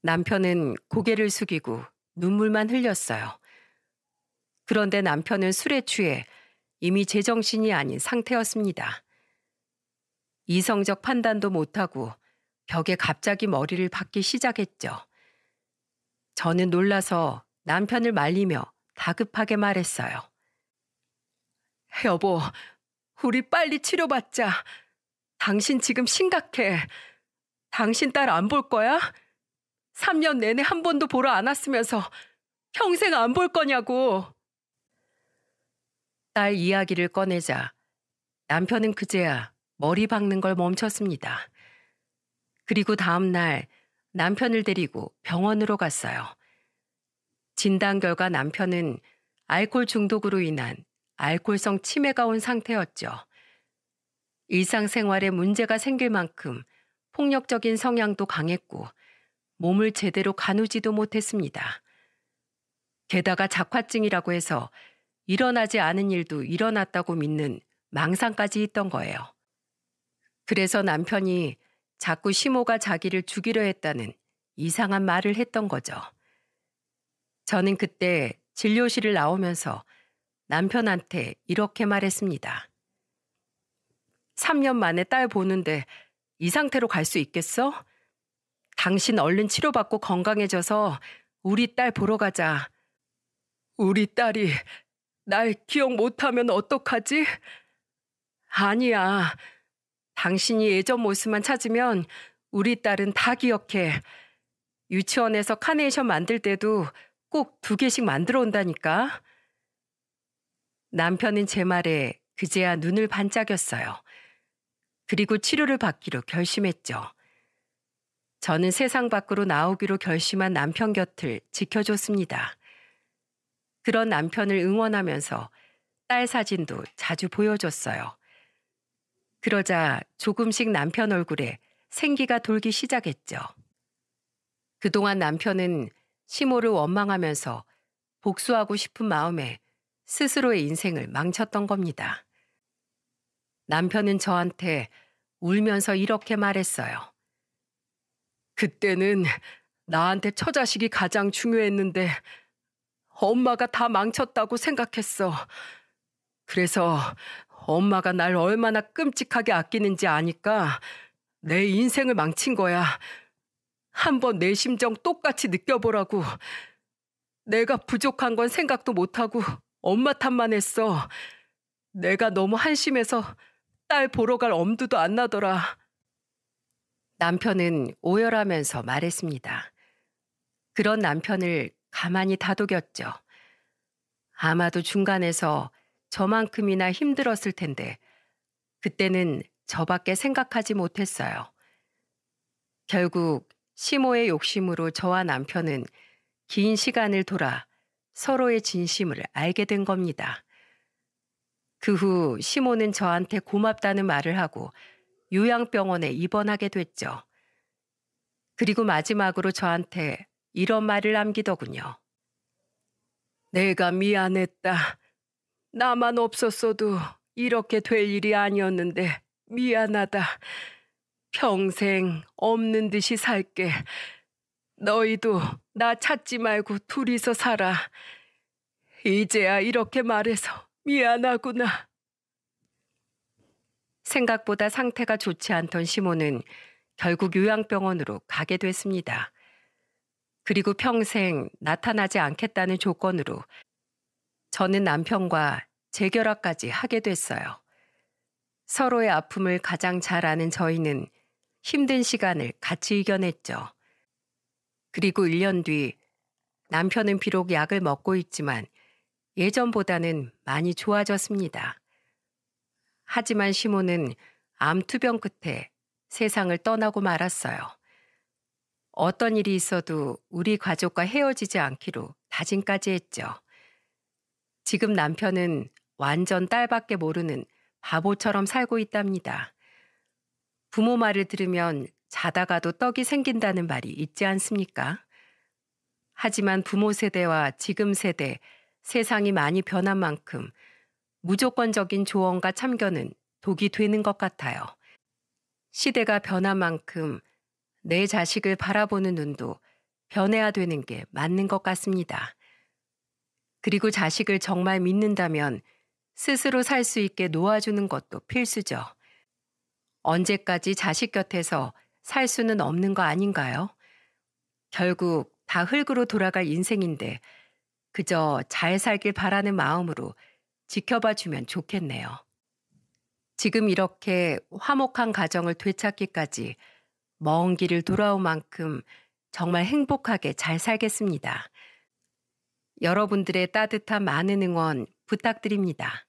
남편은 고개를 숙이고 눈물만 흘렸어요. 그런데 남편은 술에 취해 이미 제정신이 아닌 상태였습니다. 이성적 판단도 못하고 벽에 갑자기 머리를 박기 시작했죠. 저는 놀라서 남편을 말리며 다급하게 말했어요. 여보, 우리 빨리 치료받자. 당신 지금 심각해. 당신 딸 안 볼 거야? 3년 내내 한 번도 보러 안 왔으면서 평생 안 볼 거냐고. 딸 이야기를 꺼내자 남편은 그제야 머리 박는 걸 멈췄습니다. 그리고 다음 날 남편을 데리고 병원으로 갔어요. 진단 결과 남편은 알코올 중독으로 인한 알코올성 치매가 온 상태였죠. 일상생활에 문제가 생길 만큼 폭력적인 성향도 강했고 몸을 제대로 가누지도 못했습니다. 게다가 작화증이라고 해서 일어나지 않은 일도 일어났다고 믿는 망상까지 있던 거예요. 그래서 남편이 자꾸 시모가 자기를 죽이려 했다는 이상한 말을 했던 거죠. 저는 그때 진료실을 나오면서 남편한테 이렇게 말했습니다. 3년 만에 딸 보는데 이 상태로 갈 수 있겠어? 당신 얼른 치료받고 건강해져서 우리 딸 보러 가자. 우리 딸이 날 기억 못하면 어떡하지? 아니야. 당신이 예전 모습만 찾으면 우리 딸은 다 기억해. 유치원에서 카네이션 만들 때도 꼭 2개씩 만들어 온다니까. 남편은 제 말에 그제야 눈을 반짝였어요. 그리고 치료를 받기로 결심했죠. 저는 세상 밖으로 나오기로 결심한 남편 곁을 지켜줬습니다. 그런 남편을 응원하면서 딸 사진도 자주 보여줬어요. 그러자 조금씩 남편 얼굴에 생기가 돌기 시작했죠. 그동안 남편은 시모를 원망하면서 복수하고 싶은 마음에 스스로의 인생을 망쳤던 겁니다. 남편은 저한테 울면서 이렇게 말했어요. 그때는 나한테 처자식이 가장 중요했는데 엄마가 다 망쳤다고 생각했어. 그래서 엄마가 날 얼마나 끔찍하게 아끼는지 아니까 내 인생을 망친 거야. 한번 내 심정 똑같이 느껴보라고. 내가 부족한 건 생각도 못하고 엄마 탓만 했어. 내가 너무 한심해서 딸 보러 갈 엄두도 안 나더라. 남편은 오열하면서 말했습니다. 그런 남편을 가만히 다독였죠. 아마도 중간에서 저만큼이나 힘들었을 텐데 그때는 저밖에 생각하지 못했어요. 결국 시모의 욕심으로 저와 남편은 긴 시간을 돌아 서로의 진심을 알게 된 겁니다. 그 후 시모는 저한테 고맙다는 말을 하고 요양병원에 입원하게 됐죠. 그리고 마지막으로 저한테 이런 말을 남기더군요. 내가 미안했다. 나만 없었어도 이렇게 될 일이 아니었는데 미안하다. 평생 없는 듯이 살게. 너희도 나 찾지 말고 둘이서 살아. 이제야 이렇게 말해서 미안하구나. 생각보다 상태가 좋지 않던 시모는 결국 요양병원으로 가게 됐습니다. 그리고 평생 나타나지 않겠다는 조건으로 저는 남편과 재결합까지 하게 됐어요. 서로의 아픔을 가장 잘 아는 저희는 힘든 시간을 같이 이겨냈죠. 그리고 1년 뒤 남편은 비록 약을 먹고 있지만 예전보다는 많이 좋아졌습니다. 하지만 시모는 암 투병 끝에 세상을 떠나고 말았어요. 어떤 일이 있어도 우리 가족과 헤어지지 않기로 다짐까지 했죠. 지금 남편은 완전 딸밖에 모르는 바보처럼 살고 있답니다. 부모 말을 들으면 자다가도 떡이 생긴다는 말이 있지 않습니까? 하지만 부모 세대와 지금 세대, 세상이 많이 변한 만큼 무조건적인 조언과 참견은 독이 되는 것 같아요. 시대가 변한 만큼 내 자식을 바라보는 눈도 변해야 되는 게 맞는 것 같습니다. 그리고 자식을 정말 믿는다면 스스로 살 수 있게 놓아주는 것도 필수죠. 언제까지 자식 곁에서 살 수는 없는 거 아닌가요? 결국 다 흙으로 돌아갈 인생인데 그저 잘 살길 바라는 마음으로 지켜봐 주면 좋겠네요. 지금 이렇게 화목한 가정을 되찾기까지 먼 길을 돌아온 만큼 정말 행복하게 잘 살겠습니다. 여러분들의 따뜻한 많은 응원 부탁드립니다.